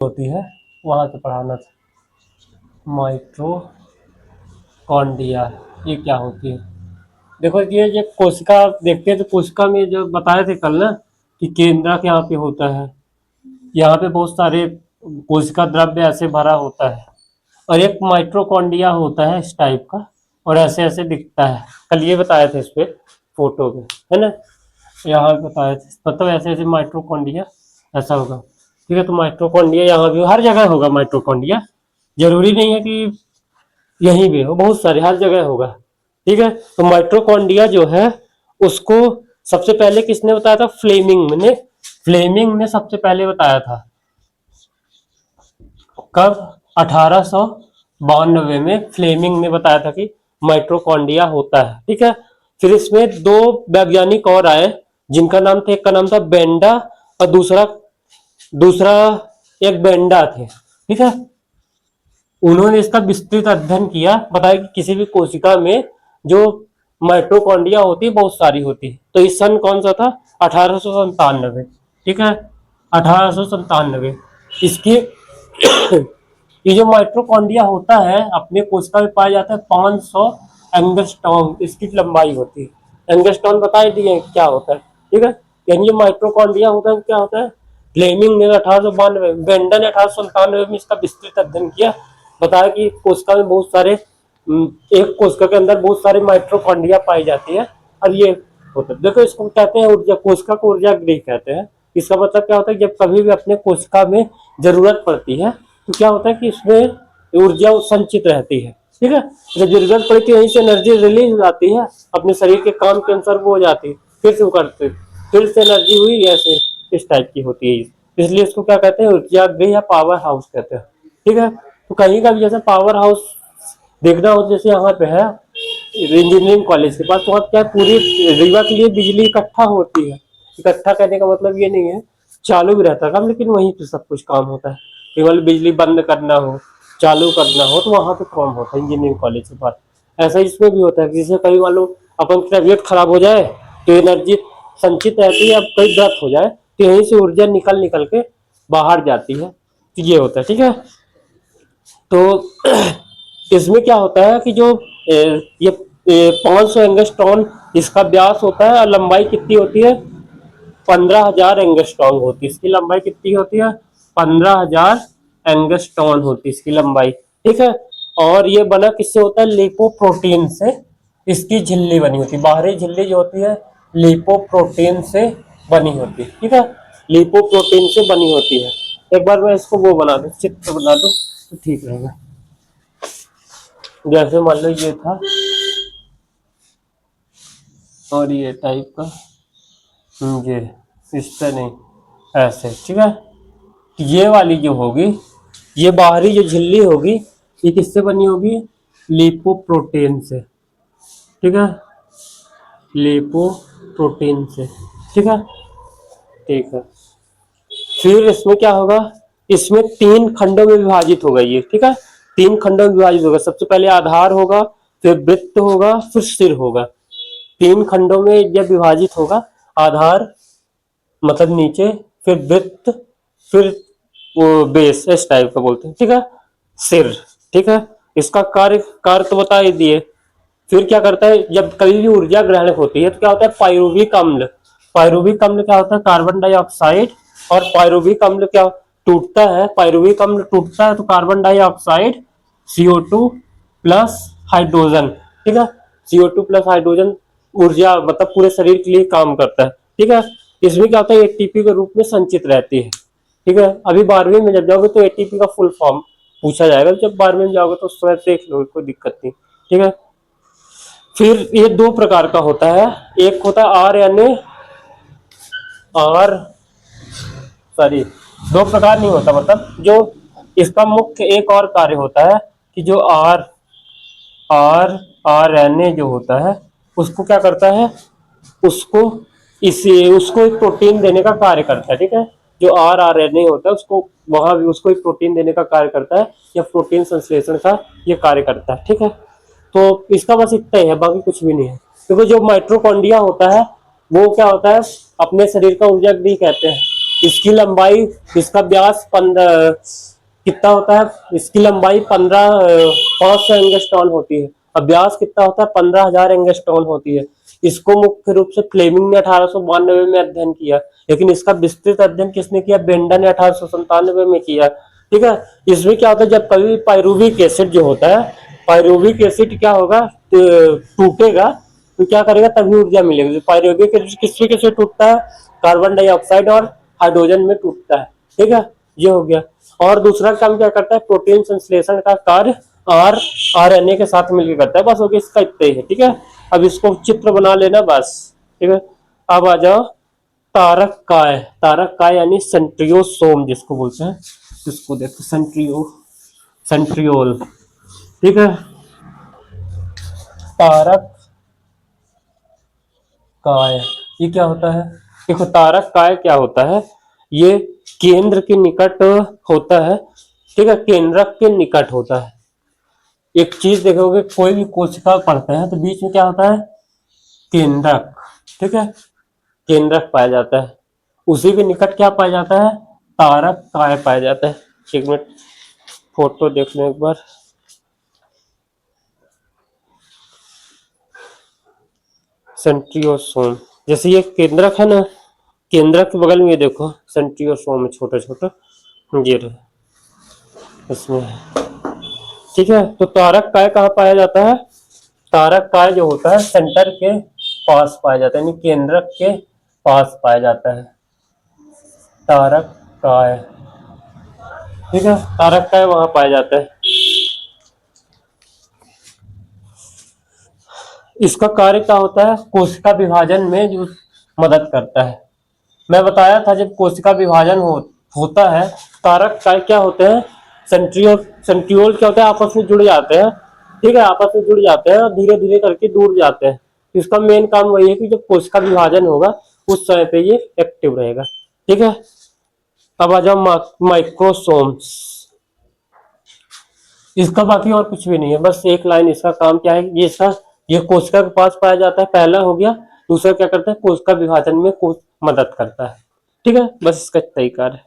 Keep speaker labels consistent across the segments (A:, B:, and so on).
A: होती है वहां से पढ़ाना था। माइटोकॉन्ड्रिया ये क्या होती है? देखो ये कोशिका देखते हैं तो कोशिका में जो बताए थे कल ना कि केंद्रक यहाँ पे होता है, यहाँ पे बहुत सारे कोशिका द्रव्य ऐसे भरा होता है, और एक माइटोकॉन्ड्रिया होता है इस टाइप का, और ऐसे ऐसे दिखता है। कल ये बताए थे इस पे फोटो में, है ना, यहाँ पे बताए थे, मतलब ऐसे ऐसे माइटोकॉन्ड्रिया ऐसा होगा। ठीक है, तो माइटोकॉन्ड्रिया यहाँ भी हर जगह होगा माइटोकॉन्ड्रिया, जरूरी नहीं है कि यहीं भी हो, बहुत सारे हर जगह होगा। ठीक है, तो माइटोकॉन्ड्रिया जो है उसको सबसे पहले किसने बताया था? फ्लेमिंग ने सबसे पहले बताया था। कब? 1892 में फ्लेमिंग ने बताया था कि माइटोकॉन्ड्रिया होता है। ठीक है, फिर इसमें दो वैज्ञानिक और आए जिनका नाम था, एक का नाम था बेंडा और दूसरा दूसरा एक बेंडा थे। ठीक है, उन्होंने इसका विस्तृत अध्ययन किया, बताया कि किसी भी कोशिका में जो माइटोकॉन्ड्रिया होती है बहुत सारी होती है। तो इस सन कौन सा था? 1897। ठीक है, 1897 इसकी ये जो माइटोकॉन्ड्रिया होता है अपने कोशिका में पाया जाता है 500 एंगस्ट्रॉम इसकी लंबाई होती है। एंगस्ट्रॉम बता ही दिए क्या होता है। ठीक है, यानी ये माइटोकॉन्ड्रिया होता है क्या होता है? फ्लेमिंग ने 1892, बेंडन ने 1897 में इसका विस्तृत अध्ययन किया, बताया कि कोशिका में बहुत सारे एक कोशिका के अंदर बहुत सारे माइटोकॉन्ड्रिया पाई जाती है, और ये होता है। देखो इसको कहते हैं ऊर्जा, कोशिका को ऊर्जा गृह कहते हैं। इसका मतलब क्या होता है? जब कभी भी अपने कोशिका में जरूरत पड़ती है तो क्या होता है कि इसमें ऊर्जा संचित रहती है। ठीक है, जब जरूरत पड़ी तो यहीं से एनर्जी रिलीज हो जाती है, अपने शरीर के काम के अनुसार वो हो जाती है, फिर से वो करते, फिर से एनर्जी हुई, ऐसे इस टाइप की होती है। इसलिए इसको क्या कहते हैं? ऊर्जा गृह या पावर हाउस कहते हैं। ठीक है, तो कहीं का भी जैसे पावर हाउस देखना हो, जैसे यहाँ पे है इंजीनियरिंग कॉलेज के पास, तो वहाँ क्या पूरी रीवा के लिए बिजली इकट्ठा होती है। इकट्ठा कहने का मतलब ये नहीं है चालू भी रहता है काम, लेकिन वहीं पे सब कुछ काम होता है। केवल बिजली बंद करना हो, चालू करना हो, तो वहां पे काम होता है इंजीनियरिंग कॉलेज के पास। ऐसा इसमें भी होता है, जैसे कभी मान लो अपन की तबीयत खराब हो जाए तो एनर्जी संचित रहती है, अब कहीं दर्द हो जाए तो यहीं से ऊर्जा निकल निकल के बाहर जाती है, तो ये होता है। ठीक है, तो इसमें क्या होता है कि जो ये 500 एंगस्ट्रॉन इसका व्यास होता है, और लंबाई कितनी होती है? 15,000 एंगस्ट्रॉन होती है। इसकी लंबाई कितनी होती है? 15,000 एंगस्ट्रॉन होती है इसकी लंबाई। ठीक है, और ये बना किससे होता है? लिपोप्रोटीन से इसकी झिल्ली बनी होती है। बाहरी झिल्ली जो होती है लिपोप्रोटीन से बनी होती है। ठीक है, लिपोप्रोटीन से बनी होती है। एक बार मैं इसको वो बना दूं, चित्र बना दूं तो ठीक रहेगा। जैसे मान लो ये था और ये टाइप का, ये इस पे नहीं, ऐसे। ठीक है, ये वाली जो होगी, ये बाहरी जो झिल्ली होगी, ये किससे बनी होगी? लिपोप्रोटीन से। ठीक है, लिपोप्रोटीन से। ठीक है, ठीक है, फिर इसमें क्या होगा? इसमें 3 खंडों में विभाजित होगा ये। ठीक है, 3 खंडों में विभाजित होगा। सबसे पहले आधार होगा, फिर वृत्त होगा, फिर सिर होगा। 3 खंडों में जब विभाजित होगा, आधार मतलब नीचे, फिर वृत्त, फिर वो बेस, इस टाइप का बोलते हैं। ठीक है, सिर। ठीक है, इसका कार्य कार्य तो बता ही दिए। फिर क्या करता है? जब कभी भी ऊर्जा ग्रहण होती है तो क्या होता है? पायरुविक अम्ल। पायरुविक अम्ल क्या होता है? Carbon dioxide. और पायरुविक अम्ल क्या टूटता है? पायरुविक अम्ल टूटता है तो carbon dioxide, CO2 plus hydrogen. ठीक है, CO2 प्लस हाइड्रोजन ऊर्जा मतलब पूरे शरीर के लिए काम करता है। ठीक है, इसमें क्या होता है? एटीपी के रूप में संचित रहती है। ठीक है, अभी 12वीं में जब जाओगे तो एटीपी का फुल फॉर्म पूछा जाएगा, जब 12वीं में जाओगे तो स्वयं देख लो, कोई दिक्कत नहीं। ठीक है, फिर ये 2 प्रकार का होता है। एक होता है RNA, और सॉरी 2 प्रकार नहीं होता, मतलब जो इसका मुख्य एक और कार्य होता है कि जो RNA जो होता है उसको क्या करता है? उसको एक प्रोटीन देने का कार्य करता है। ठीक है, जो RNA होता है उसको वहां भी उसको एक प्रोटीन देने का कार्य करता है, या प्रोटीन संश्लेषण का ये कार्य करता है। ठीक है, तो इसका बस इतना ही है, बाकी कुछ भी नहीं है। क्योंकि जो माइटोकॉन्ड्रिया होता है वो क्या होता है? अपने शरीर का ऊर्जा गृह कहते हैं। इसकी लंबाई, इसका व्यास 15 कितना होता है, इसकी लंबाई 500 एंगस्ट्रॉन होती है। अब व्यास कितना होता है, 15,000 एंगस्ट्रॉन होती है। इसको मुख्य रूप से फ्लेमिंग ने 1892 में अध्ययन किया, लेकिन इसका विस्तृत अध्ययन किसने किया, बेंडा ने 1897 में किया। ठीक है, इसमें क्या होता है, जब कभी पायरुविक एसिड जो होता है, पायरुविक एसिड क्या होगा, टूटेगा तो क्या करेगा, तभी ऊर्जा मिलेगी। पायरुविक एसिड किससे टूटता है, कार्बन डाइऑक्साइड और हाइड्रोजन में टूटता है। ठीक है, ये हो गया। और दूसरा काम क्या करता है, प्रोटीन संश्लेषण का कार्य आरएनए के साथ मिलकर करता है। बस हो गया, इसका इतना ही है। ठीक है, अब इसको चित्र बना लेना बस। ठीक है, अब आ जाओ तारक काय। तारक काय यानी सेंट्रियोसोम जिसको बोलते हैं, इसको देखो सेंट्रियोल। ठीक है, तारक काय ये क्या होता है, देखो तारक काय क्या होता है, ये केंद्र के निकट होता है। ठीक है, केंद्रक के निकट होता है। एक चीज देखोगे, कोई भी कोशिका पढ़ते हैं तो बीच में क्या होता है, केंद्रक। ठीक है, केंद्रक पाया जाता है, उसी के निकट क्या पाया जाता है, तारक काय पाया जाता है। एक मिनट फोटो देख लो एक बार। सेंट्रियोसोम, जैसे ये केंद्रक है ना, केंद्रक के बगल में ये देखो सेंट्रियोसोम है, छोटा छोटा ये रहे इसमें। ठीक है, तो तारक काय कहाँ पाया जाता है, तारक काय जो होता है सेंटर के पास पाया जाता है, यानी केंद्रक के पास पाया जाता है तारक काय। ठीक है, तारक काय वहां पाया जाता है। इसका कार्य क्या होता है, कोशिका विभाजन में जो मदद करता है। मैं बताया था जब कोशिका विभाजन होता है, तारक काय क्या होते हैं, सेंट्रियोल क्या होता है, आपस में जुड़ जाते हैं। ठीक है, आपस में जुड़ जाते हैं और धीरे धीरे करके दूर जाते हैं। इसका मेन काम वही है कि जब कोशिका विभाजन होगा उस समय पे ये एक्टिव रहेगा। ठीक है, अब आ जाओ माइक्रोसोम्स। इसका बाकी और कुछ भी नहीं है, बस एक लाइन इसका काम क्या है, ये कोशिका के पास पाया जाता है, पहला हो गया। दूसरा क्या करता है, कोशिका विभाजन में मदद करता है। ठीक है, बस इसका तय कार्य।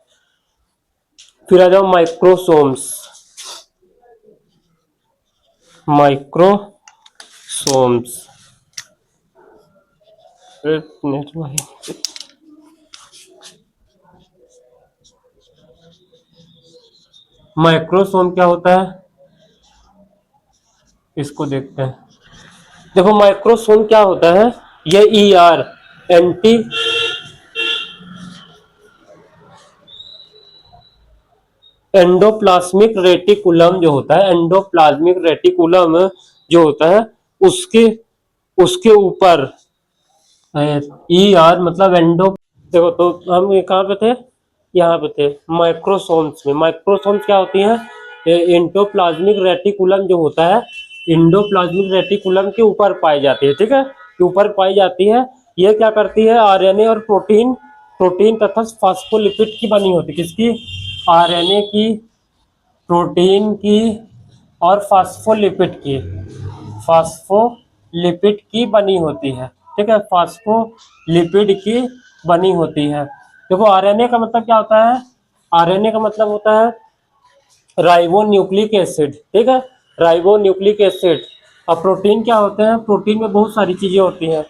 A: फिर आ जाओ माइक्रोसोम्स। माइक्रोसोम्स माइक्रोसोम क्या होता है, इसको देखते हैं। देखो माइक्रोसोम क्या होता है, ये एंटी एंडोप्लाज्मिक रेटिकुलम जो होता है, एंडोप्लाज्मिक रेटिकुलम जो होता है उसके उसके ऊपर मतलब एंडो। देखो तो हम कहाँ पे थे, यहाँ पे थे माइक्रोसोम्स में। माइक्रोसोम्स क्या होती है, एंडोप्लाज्मिक रेटिकुलम जो होता है, एंडोप्लाज्मिक रेटिकुलम के ऊपर पाई जाती है। ठीक है, ऊपर पाई जाती है। ये क्या करती है, आरएनए और प्रोटीन तथा फास्फोलिपिड की बनी होती है। किसकी, आरएनए की, प्रोटीन की और फास्फोलिपिड की बनी होती है। ठीक है, फास्फोलिपिड की बनी होती है। देखो आरएनए का मतलब क्या होता है, आरएनए का मतलब होता है राइबो न्यूक्लिक एसिड। ठीक है, राइबो न्यूक्लिक एसिड। और प्रोटीन क्या होते हैं, प्रोटीन में बहुत सारी चीजें होती हैं,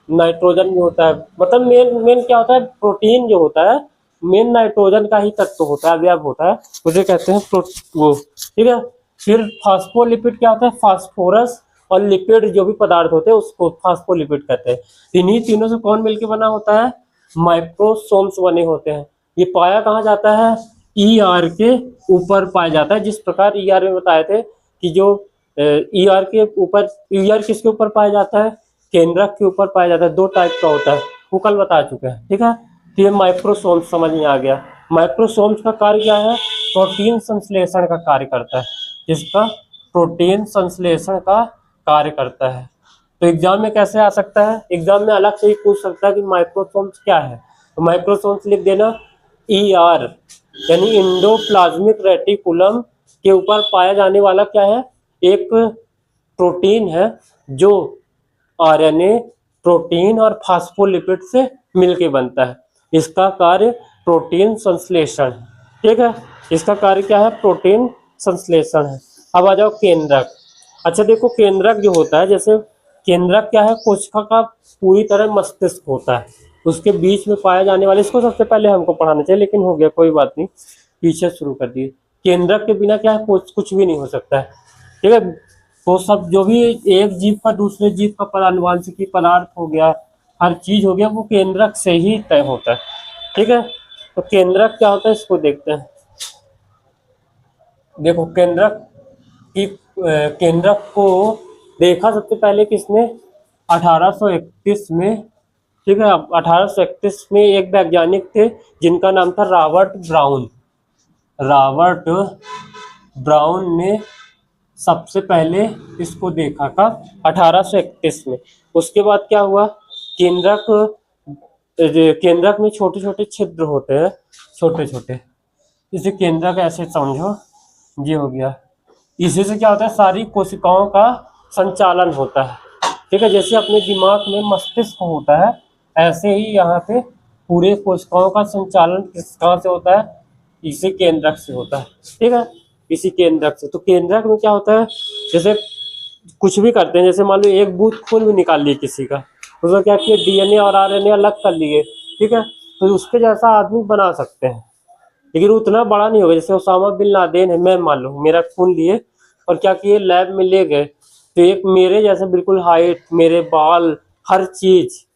A: नाइट्रोजन भी होता है। मतलब मेन मेन क्या होता है, प्रोटीन जो होता है मेन नाइट्रोजन का ही तत्व होता है, अवयव होता है, उसे कहते हैं वो। ठीक है, फिर फास्फोलिपिड क्या होता है, फास्फोरस और लिपिड जो भी पदार्थ होते हैं उसको फास्फोलिपिड कहते हैं। इन्हीं तीनों से कौन मिलकर बना होता है, माइक्रोसोम्स बने होते हैं। ये पाया कहाँ जाता है, ईआर के ऊपर पाया जाता है। जिस प्रकार ईआर में बताए थे कि जो ईआर के ऊपर, ईआर किसके ऊपर पाया जाता है, केंद्रक के ऊपर पाया जाता है। दो टाइप का होता है, वो कल बता चुके हैं। ठीक है, तो ये माइक्रोसोम्स समझ में आ गया। माइक्रोसोम्स का कार्य क्या है, प्रोटीन संश्लेषण का कार्य करता है। जिसका प्रोटीन संश्लेषण का कार्य करता है। तो एग्जाम में कैसे आ सकता है, एग्जाम में अलग से ही पूछ सकता है कि माइक्रोसोम्स क्या है। तो माइक्रोसोम्स लिख देना, ईआर यानी इंडोप्लाज्मिक रेटिकुलम के ऊपर पाया जाने वाला क्या है, एक प्रोटीन है जो आरएनए, प्रोटीन और फास्फोलिपिड से मिलके बनता है। इसका कार्य प्रोटीन संश्लेषण। ठीक है, इसका कार्य क्या है? प्रोटीन संश्लेषण है। अब आ जाओ केंद्रक। अच्छा देखो, केंद्रक जो होता है, जैसे केंद्रक क्या है? कोशिका का पूरी तरह मस्तिष्क होता है, उसके बीच में पाया जाने वाले, इसको सबसे पहले हमको पढ़ाना चाहिए लेकिन हो गया, कोई बात नहीं, पीछे शुरू कर दिए। केंद्रक के बिना क्या है? कुछ भी नहीं हो सकता है। ठीक है, तो सब जो भी एक जीव का दूसरे जीव का आनुवांशिकी पदार्थ हो गया, हर चीज हो गया, वो केंद्रक से ही तय होता है। ठीक है, तो केंद्रक क्या होता है इसको देखते हैं। देखो केंद्रक को देखा सबसे पहले किसने? 1831 में। ठीक है, 1831 में एक वैज्ञानिक थे जिनका नाम था रॉबर्ट ब्राउन। रॉबर्ट ब्राउन ने सबसे पहले इसको देखा था 1831 में। उसके बाद क्या हुआ? केंद्रक में छोटे छोटे छिद्र होते हैं, छोटे छोटे, इसे केंद्रक ऐसे समझो, ये हो गया। इसी से क्या होता है? सारी कोशिकाओं का संचालन होता है। ठीक है, जैसे अपने दिमाग में मस्तिष्क होता है, ऐसे ही यहाँ पे पूरे कोशिकाओं का संचालन कहाँ से होता है? इसी केंद्रक से होता है। ठीक है, इसी केंद्रक से। तो केंद्रक में क्या होता है? जैसे कुछ भी करते हैं, जैसे मान लो एक बूंद खून भी निकाल लिए किसी का, उसको क्या किया? डीएनए और आरएनए अलग कर लिए। ठीक है, तो उसके जैसा आदमी बना सकते हैं, लेकिन उतना बड़ा नहीं होगा। जैसे ओसामा बिन लादेन है, मैं मान लो मेरा खून लिए और क्या किए? लैब में ले गए, तो एक मेरे जैसा बिल्कुल हाइट, मेरे बाल, हर चीज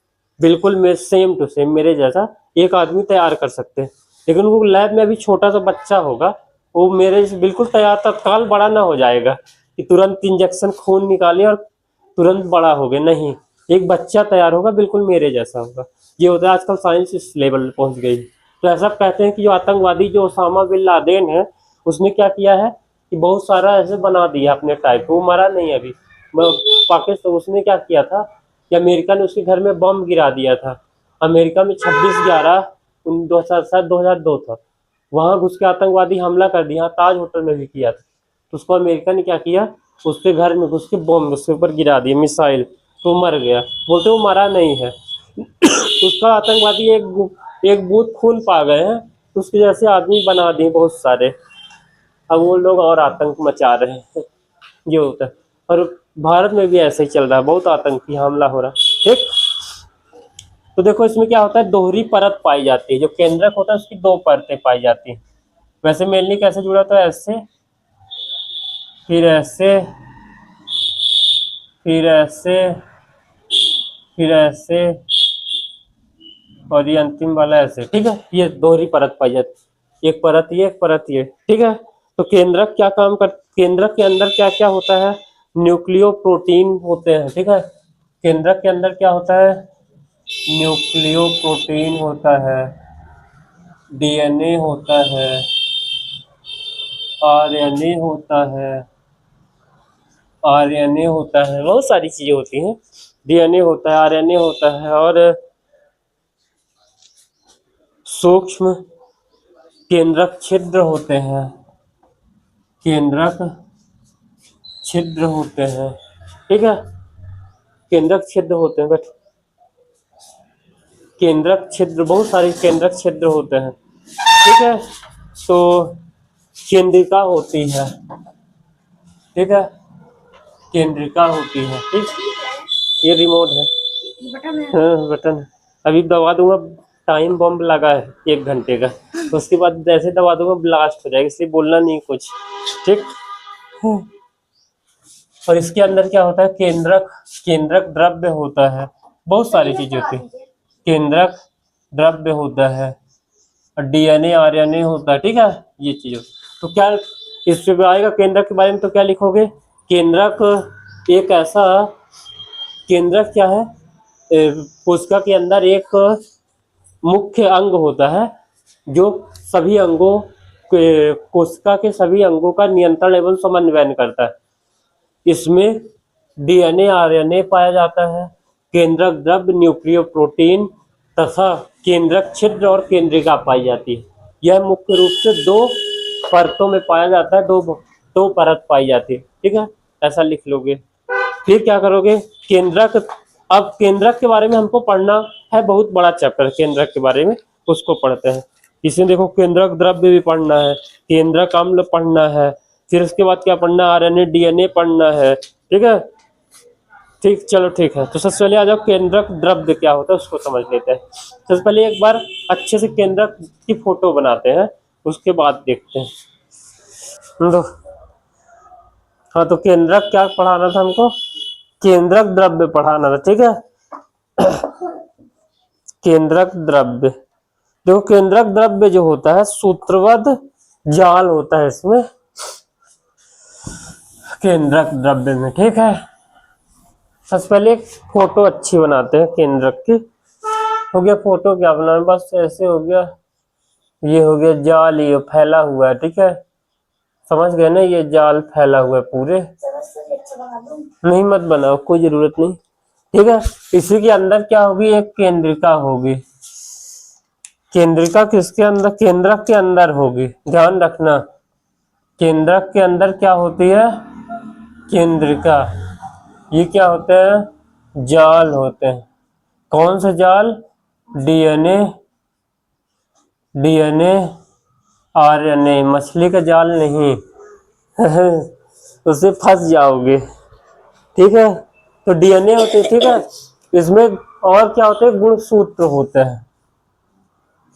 A: बिल्कुल मेरे सेम टू सेम मेरे जैसा एक आदमी तैयार कर सकते हैं। लेकिन वो लैब में अभी छोटा सा बच्चा होगा, वो मेरे से बिल्कुल तैयार, तत्काल बड़ा ना हो जाएगा कि तुरंत इंजेक्शन खून निकाले और तुरंत बड़ा हो गया, नहीं। एक बच्चा तैयार होगा, बिल्कुल मेरे जैसा होगा। ये होता है, आजकल साइंस इस लेवल पे पहुंच गई। तो ऐसा कहते हैं कि जो आतंकवादी जो ओसामा बिन लादेन है, उसने क्या किया है कि बहुत सारा ऐसे बना दिया अपने टाइप, वो मरा नहीं अभी। पाकिस्तान उसने क्या किया था कि अमेरिका ने उसके घर में बम गिरा दिया था। अमेरिका में 26/11 2002 था, वहां घुस के आतंकवादी हमला कर दिया। ताज होटल में भी किया था, तो उसको अमेरिका ने क्या किया? उसके घर में घुस के बम उसके ऊपर गिरा दिया, मिसाइल, तो मर गया। बोलते वो मरा नहीं है। उसका आतंकवादी एक बूंद खून पा गए हैं, तो उसके जैसे आदमी बना दिए बहुत सारे। अब वो लोग और आतंक मचा रहे हैं, ये होता है। और भारत में भी ऐसे ही चल रहा है, बहुत आतंकी हमला हो रहा है। ठीक, तो देखो इसमें क्या होता है? दोहरी परत पाई जाती है। जो केंद्रक होता है उसकी दो परतें पाई जाती हैं। वैसे मेनली कैसे जुड़ा था? ऐसे, फिर ऐसे, फिर ऐसे, फिर ऐसे, और ये अंतिम वाला ऐसे। ठीक है, ये दोहरी परत पाई जाती, एक परत ये, एक परत ये। ठीक है, तो केंद्रक क्या काम कर, केंद्रक के अंदर क्या क्या होता है? न्यूक्लियो प्रोटीन होते हैं। ठीक है, केंद्रक के अंदर क्या होता है? न्यूक्लियो प्रोटीन होता है, डीएनए होता है, आरएनए होता है, आरएनए होता है, बहुत सारी चीजें होती हैं। डीएनए होता है, आरएनए होता है, और सूक्ष्म केंद्रक छिद्र होते हैं, केंद्रक छिद्र होते हैं। ठीक है, केंद्रक छिद्र होते हैं, बट केंद्रक छिद्र, बहुत सारे केंद्रक छिद्र होते हैं। ठीक है, तो केंद्रिका होती है। ठीक है, केंद्रिका होती है। ठीक, ये रिमोट है, हाँ बटन है। अभी दबा दूंगा, टाइम बम लगा है 1 घंटे का, उसके बाद जैसे दबा दूंगा ब्लास्ट हो जाएगा, इसलिए बोलना नहीं कुछ। ठीक, और इसके अंदर क्या होता है? केंद्रक, केंद्रक द्रव्य होता है, बहुत सारी चीजें होती है। केंद्रक द्रव्य होता है, और डीएनए आरएनए होता है। ठीक है, ये चीज। तो क्या इससे आएगा केंद्रक के बारे में? तो क्या लिखोगे? केंद्रक एक ऐसा, केंद्रक क्या है? कोशिका के अंदर एक मुख्य अंग होता है जो सभी अंगों कोशिका के सभी अंगों का नियंत्रण एवं समन्वयन करता है। इसमें डीएनए आरएनए पाया जाता है, केंद्रक द्रव्य न्यूक्लियो प्रोटीन तथा केंद्रक छिद्र और केंद्रिका पाई जाती है। यह मुख्य रूप से 2 परतों में पाया जाता है, दो परत पाई जाती है। ठीक है, ऐसा लिख लोगे। फिर क्या करोगे? केंद्रक, अब केंद्रक के बारे में हमको पढ़ना है, बहुत बड़ा चैप्टर केंद्रक के बारे में, उसको पढ़ते हैं। इसमें देखो केंद्रक द्रव्य भी पढ़ना है, केंद्रक अम्ल पढ़ना है, फिर उसके बाद क्या पढ़ना है, आरएनए डीएनए पढ़ना है। ठीक है, ठीक, चलो ठीक है। तो सबसे पहले आ जाओ केंद्रक द्रव्य क्या होता है उसको समझ लेते हैं। सबसे पहले एक बार अच्छे से केंद्रक की फोटो बनाते हैं, उसके बाद देखते हैं। तो हाँ, तो केंद्रक क्या पढ़ाना था हमको, केंद्रक द्रव्य पढ़ाना था। ठीक है, केंद्रक द्रव्य, देखो केंद्रक द्रव्य जो होता है सूत्रबद्ध जाल होता है इसमें, केंद्रक द्रव्य में। ठीक है, सबसे पहले एक फोटो अच्छी बनाते हैं केंद्रक की। हो गया फोटो, क्या बनाना, बस ऐसे हो गया, ये हो गया जाल, ये फैला हुआ है। ठीक है, समझ गए ना, ये जाल फैला हुआ है पूरे, नहीं मत बनाओ, कोई जरूरत नहीं। ठीक है, इसी के अंदर क्या होगी, एक केंद्रिका होगी। केंद्रिका किसके अंदर, केंद्रक के अंदर होगी, ध्यान रखना। केंद्रक के अंदर क्या होती है, केंद्रिका। ये क्या होते हैं, जाल होते हैं। कौन सा जाल, डीएनए, डीएनए आरएनए, मछली का जाल नहीं उससे फंस जाओगे। ठीक है, तो डीएनए होते हैं। ठीक है, इसमें और क्या होते हैं, गुणसूत्र होते हैं।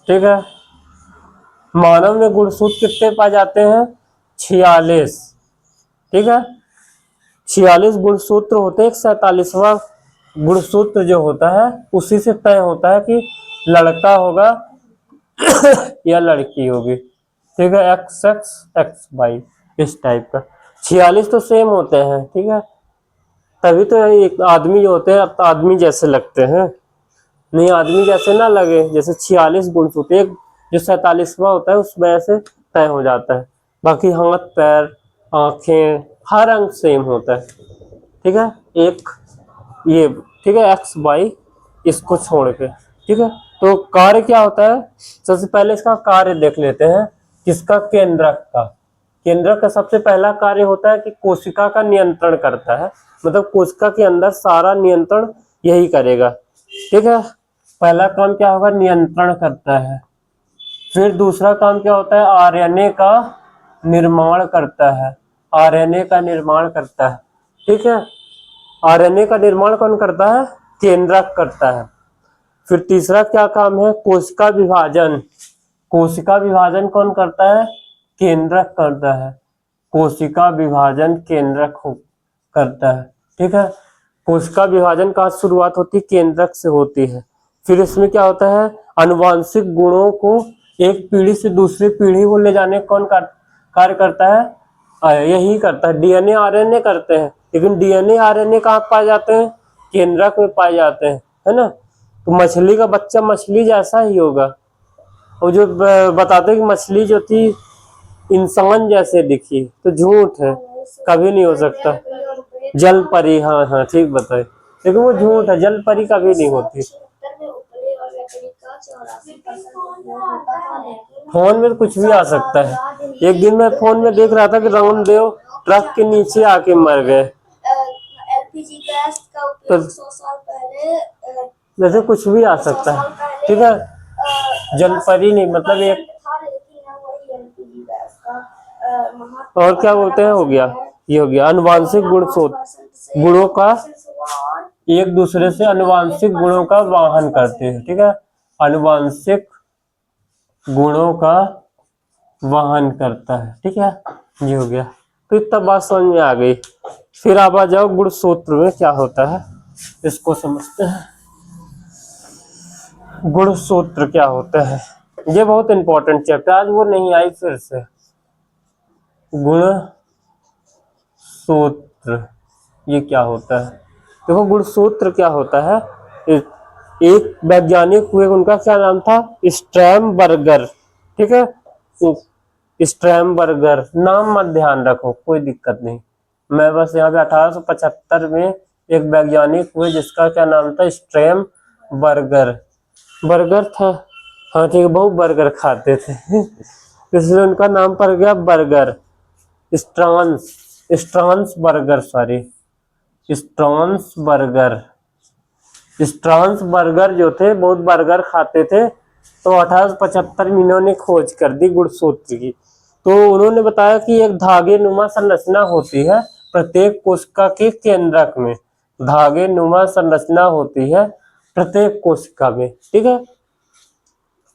A: ठीक है, मानव में गुणसूत्र कितने पाए जाते हैं, 46। ठीक है, 46 गुणसूत्र होते हैं। 47वां गुणसूत्र जो होता है उसी से तय होता है कि लड़का होगा या लड़की होगी। ठीक है, एक्स एक्स एक्स वाई, इस टाइप का 46 तो सेम होते हैं। ठीक है, तभी तो एक आदमी जो होते हैं अब तो आदमी जैसे लगते हैं, नहीं आदमी जैसे ना लगे, जैसे 46 गुणसूत्र, एक जो 47वां होता है उस वजह से तय हो जाता है। बाकी हाथ पैर आंखें हर अंग सेम होता है। ठीक है, एक ये, ठीक है, एक्स वाई इसको छोड़ के। ठीक है, तो कार्य क्या होता है, सबसे पहले इसका कार्य देख लेते हैं, किसका, केंद्रक का। केंद्रक का सबसे पहला कार्य होता है कि कोशिका का नियंत्रण करता है, मतलब कोशिका के अंदर सारा नियंत्रण यही करेगा। ठीक है, पहला काम क्या होगा, नियंत्रण करता है। फिर दूसरा काम क्या होता है, आरएनए का निर्माण करता है, आरएनए का निर्माण करता है। ठीक है, आरएनए का निर्माण कौन करता है, केंद्रक करता है। फिर तीसरा क्या काम है, कोशिका विभाजन, कोशिका विभाजन कौन करता है, केंद्रक करता है, कोशिका विभाजन केंद्रक करता है। ठीक है, कोशिका विभाजन का शुरुआत होती है, केंद्रक से होती है। फिर इसमें क्या होता है, आनुवांशिक गुणों को एक पीढ़ी से दूसरी पीढ़ी को ले जाने कौन कार्य करता है, यही करता है, डीएनए आरएनए करते हैं। लेकिन डीएनए आरएनए कहाँ पाए जाते हैं, केंद्रक में पाए जाते हैं, है ना। तो मछली का बच्चा मछली जैसा ही होगा, और जो बताते हैं कि मछली जो थी इंसान जैसे दिखी, तो झूठ है, कभी नहीं हो सकता। जल परी, हाँ हाँ ठीक बताए, लेकिन वो झूठ है, जल परी कभी नहीं होती। फोन में कुछ भी आ सकता है। एक दिन मैं फोन में देख रहा था कि रामदेव ट्रक के नीचे आके मर गए। एलपीजी गैस का उपयोग 100 साल पहले, वैसे कुछ भी आ सकता है। ठीक है, जलपरी नहीं, मतलब एक और क्या बोलते हैं, हो गया, ये हो गया आनुवांशिक गुणों का एक दूसरे से आनुवांशिक गुणों का वाहन करते हैं। ठीक है, आनुवांशिक गुणों का वाहन करता है। ठीक है, ये हो गया, तो इतना बात समझ में आ गई। फिर आप आ जाओ गुणसूत्र में क्या होता है, इसको समझते हैं। गुणसूत्र क्या होता है, ये बहुत इंपॉर्टेंट चैप्टर, आज वो नहीं आई फिर से। गुणसूत्र ये क्या होता है, देखो गुणसूत्र क्या होता है, एक वैज्ञानिक हुए, उनका क्या नाम था, स्ट्रैमबर्गर। ठीक है, स्ट्रैमबर्गर, नाम मत ध्यान रखो, कोई दिक्कत नहीं। मैं बस यहाँ पे 1875 में एक वैज्ञानिक हुए जिसका क्या नाम था, स्ट्रैमबर्गर, बर्गर था, हाँ ठीक है, बहुत बर्गर खाते थे इसलिए उनका नाम पड़ गया बर्गर, स्ट्रांसबर्गर, सॉरी स्ट्रांसबर्गर। स्ट्रांसबर्गर जो थे बहुत बर्गर खाते थे, तो 1875 में इन्होंने खोज कर दी गुणसूत्र की। तो उन्होंने बताया कि एक धागे नुमा संरचना होती है प्रत्येक कोशिका के केंद्रक में, धागे नुमा संरचना होती है प्रत्येक कोशिका में, ठीक है,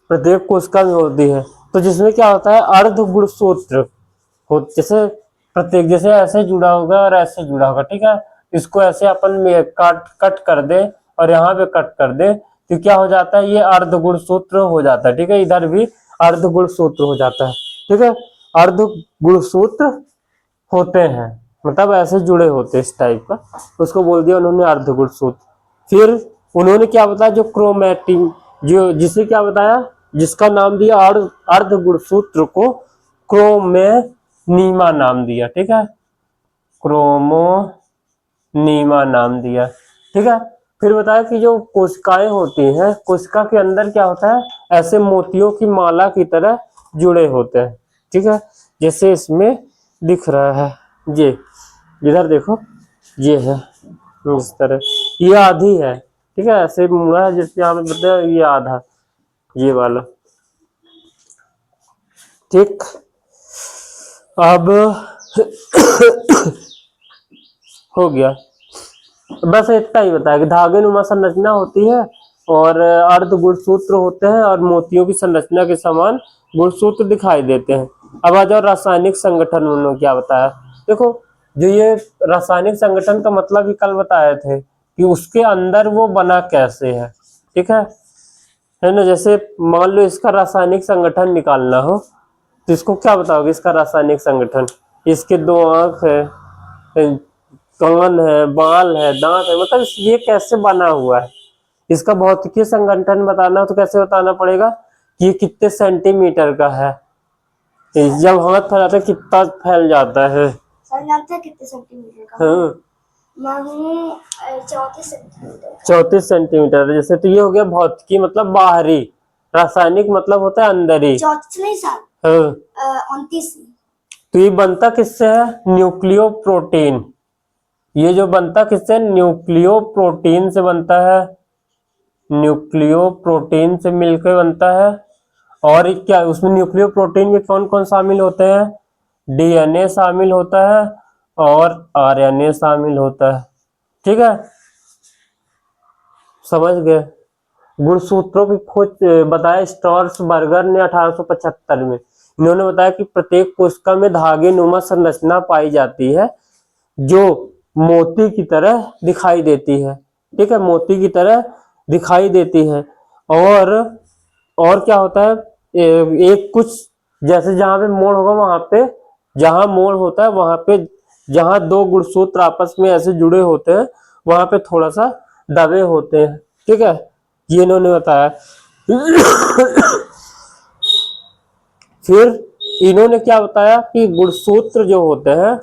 A: प्रत्येक कोशिका में होती है। तो जिसमें क्या होता है अर्ध गुणसूत्र हो, जैसे प्रत्येक जैसे ऐसे जुड़ा होगा और ऐसे जुड़ा होगा, ठीक है, इसको ऐसे अपन में कट कर दे और यहाँ पे कट कर दे तो क्या हो जाता है, ये अर्ध गुणसूत्र हो जाता है, ठीक है, इधर भी अर्ध गुणसूत्र हो जाता है, ठीक है, अर्ध गुणसूत्र होते हैं, मतलब ऐसे जुड़े होते हैं इस टाइप का, उसको बोल दिया उन्होंने अर्ध गुणसूत्र। फिर उन्होंने क्या बताया, जो क्रोमैटिन, जो जिसे क्या बताया, जिसका नाम दिया अर्ध गुणसूत्र को क्रोमोनीमा नाम दिया, ठीक है, क्रोमोनीमा नाम दिया, ठीक है। फिर बताया कि जो कोशिकाएं होती हैं, कोशिका के अंदर क्या होता है, ऐसे मोतियों की माला की तरह जुड़े होते हैं, ठीक है, जैसे इसमें दिख रहा है, ये इधर देखो, ये है इस तरह, ये आधी है, ठीक है, ऐसे मुड़ा है जैसे यहाँ पे बताया, ये आधा, ये वाला, ठीक। अब हो गया, बस इतना ही बताया कि धागे नुमा संरचना होती है और अर्ध गुणसूत्र होते हैं और मोतियों की संरचना के समान गुणसूत्र दिखाई देते हैं। अब आ जाओ रासायनिक संगठन, उन्होंने क्या बताया, देखो जो ये रासायनिक संगठन का मतलब ही कल बताए थे कि उसके अंदर वो बना कैसे है, ठीक है ना, जैसे मान लो इसका रासायनिक संगठन निकालना हो तो इसको क्या बताओगे, इसका रासायनिक संगठन, इसके दो आंख है, कान है, बाल है, दांत है, मतलब ये कैसे बना हुआ है। इसका भौतिकीय संगठन बताना हो तो कैसे बताना पड़ेगा कि ये कितने सेंटीमीटर का है, जब हाथ फैलाते कितना फैल जाता है,
B: कितने सेंटीमीटर का?
A: हाँ,
B: मैं हूँ 34 सेंटीमीटर।
A: 34 सेंटीमीटर, जैसे तो ये हो गया भौतिकी मतलब बाहरी, रासायनिक मतलब होता है अंदरी,
B: 34 नहीं सर,
A: हाँ,
B: 29।
A: तो ये बनता किससे है, न्यूक्लियो प्रोटीन, ये जो बनता किससे, न्यूक्लियो प्रोटीन से बनता है, न्यूक्लियो प्रोटीन से मिलकर बनता है। और क्या उसमें न्यूक्लियो प्रोटीन में कौन कौन शामिल होते हैं, डीएनए शामिल होता है और आरएनए शामिल होता है, ठीक है, समझ गए। गुणसूत्रों की खोज बताया स्ट्रॉसबर्गर ने 1875 में, इन्होंने बताया कि प्रत्येक कोशिका में धागे नुमा संरचना पाई जाती है जो मोती की तरह दिखाई देती है, ठीक है, मोती की तरह दिखाई देती है। और क्या होता है, एक कुछ जैसे जहां पे मोड़ होगा वहां पे, जहां मोड़ होता है वहां पे, जहां दो गुणसूत्र आपस में ऐसे जुड़े होते हैं वहां पे थोड़ा सा दबे होते हैं, ठीक है, ये इन्होंने बताया। फिर इन्होंने क्या बताया कि गुणसूत्र जो होते हैं,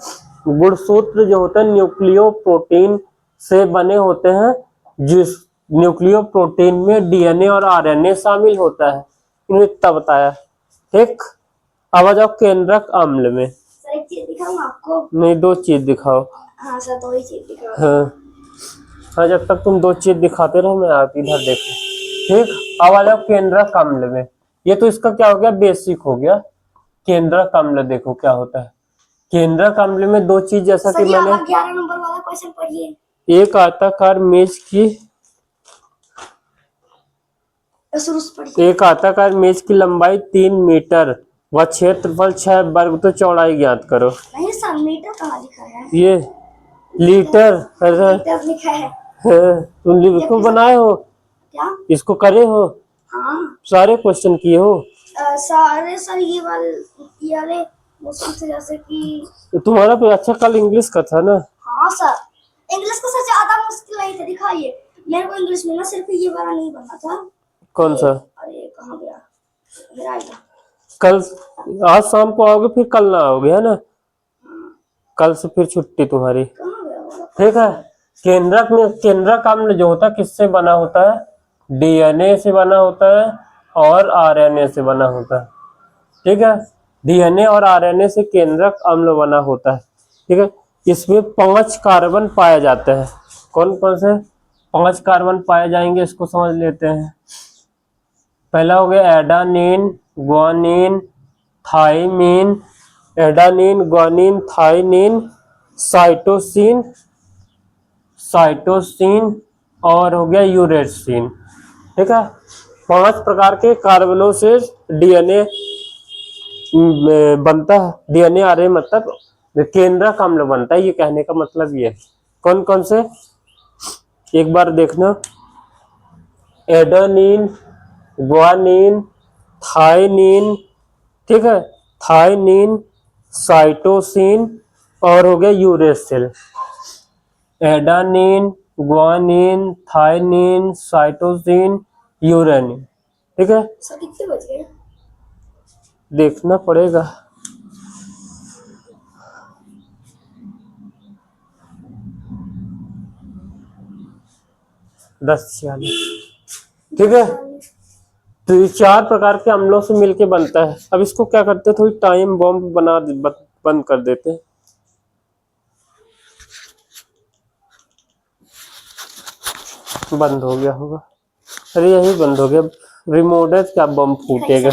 A: गुणसूत्र जो होते हैं न्यूक्लियो प्रोटीन से बने होते हैं, जिस न्यूक्लियो प्रोटीन में डीएनए और आरएनए शामिल होता है, इन्होंने इतना बताया, ठीक। अब आ जाओ केंद्रक अम्ल में,
B: सर एक चीज दिखाऊं आपको?
A: नहीं, दो चीज दिखाओ।
B: हाँ सर, दो ही चीज दिखाओ।
A: हाँ, जब तक तुम दो चीज दिखाते रहो मैं आप इधर देखो, ठीक। अब आ जाओ केंद्रक अम्ल में, ये तो इसका क्या हो गया, बेसिक हो गया। केंद्रक अम्ल देखो क्या होता है, केंद्रक अम्ल में दो चीज, जैसा कि मैंने
B: 11 नंबर वाला क्वेश्चन पढ़िए।
A: एक आयताकार मेज की, एक आयताकार मेज की लंबाई 3 मीटर व क्षेत्रफल 6 वर्ग, तो चौड़ाई ज्ञात करो।
B: नहीं सर, मीटर कहाँ लिखा है,
A: ये लीटर
B: मीटर लिखा है।
A: तुम इसको बनाए हो
B: क्या?
A: इसको करे हो?
B: हाँ
A: सारे क्वेश्चन किए हो?
B: सारे सर, ये वाले मुश्किल से, जैसे कि
A: तो तुम्हारा तो अच्छा कल इंग्लिश का था ना?
B: हाँ सर, इंग्लिश का सर ज्यादा मुश्किल नहीं था, दिखाइए मेरे को इंग्लिश में ना, सिर्फ ये वाला नहीं बना था।
A: कौन सा?
B: अरे कहाँ गया मेरा आएगा।
A: कल, आज शाम को आओगे फिर कल ना आओगे, है ना? कल से फिर छुट्टी तुम्हारी,
B: कहाँ गया?
A: ठीक है। केंद्रक में, केंद्रक अम्ल जो होता है किससे बना होता है, डीएनए से बना होता है और आरएनए से बना होता है, ठीक है, डीएनए और आरएनए से केंद्रक अम्ल बना होता है, ठीक है। इसमें 5 कार्बन पाए जाते हैं, कौन कौन से 5 कार्बन पाए जाएंगे इसको समझ लेते हैं। पहला हो गया adenine, guanine, thymine, adenine, guanine, thymine, cytosine, cytosine और हो गया यूरेसिन। ठीक है, 5 प्रकार के कार्बनों से डीएनए बनता है। डीएनए आरएनए मतलब केंद्रक अम्ल बनता है, ये कहने का मतलब ये है। कौन कौन से एक बार देखना, एडेनिन, ग्वानिन, थाइमिन, ठीक है, थाइमिन, साइटोसिन और हो गया uracil. Adenine, guanine, thymine, cytosine, यूरेनिन। ठीक है,
B: सर कितने बज गए?
A: देखना पड़ेगा। दस 46। ठीक है, तो ये 4 प्रकार के अम्लों से मिलके बनता है। अब इसको क्या करते हैं, थोड़ी टाइम बॉम्ब बंद कर देते हैं। बंद हो गया होगा, अरे यही बंद हो गया, रिमोट है क्या, बम फूटेगा।